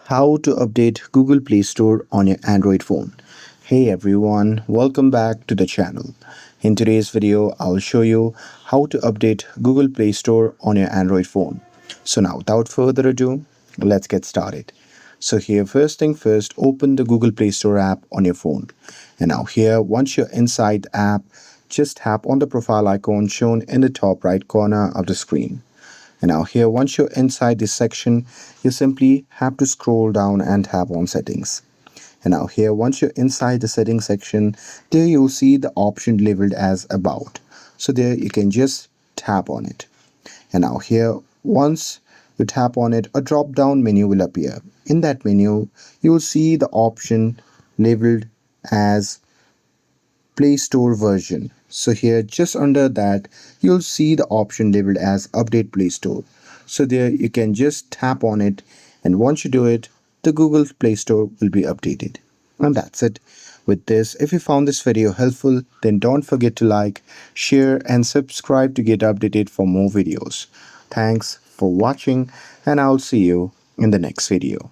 How to update Google Play Store on your Android phone. Hey everyone, welcome back to the channel. In today's video, I'll show you how to update Google Play Store on your Android phone. So now without further ado, let's get started. So here, first thing first, open the Google Play Store app on your phone. And now here, once you're inside the app, just tap on the profile icon shown in the top right corner of the screen. And now here, once you're inside this section, you simply have to scroll down and tap on settings. And now here, once you're inside the settings section, there you'll see the option labeled as about. So there you can just tap on it. And now here, once you tap on it, a drop down menu will appear. In that menu, you'll see the option labeled as Play Store version. So here just under that you'll see the option labeled as update Play Store. So there you can just tap on it, and once you do it, the Google Play Store will be updated. And that's it. With this, if you found this video helpful, then don't forget to like, share and subscribe to get updated for more videos. Thanks for watching, and I'll see you in the next video.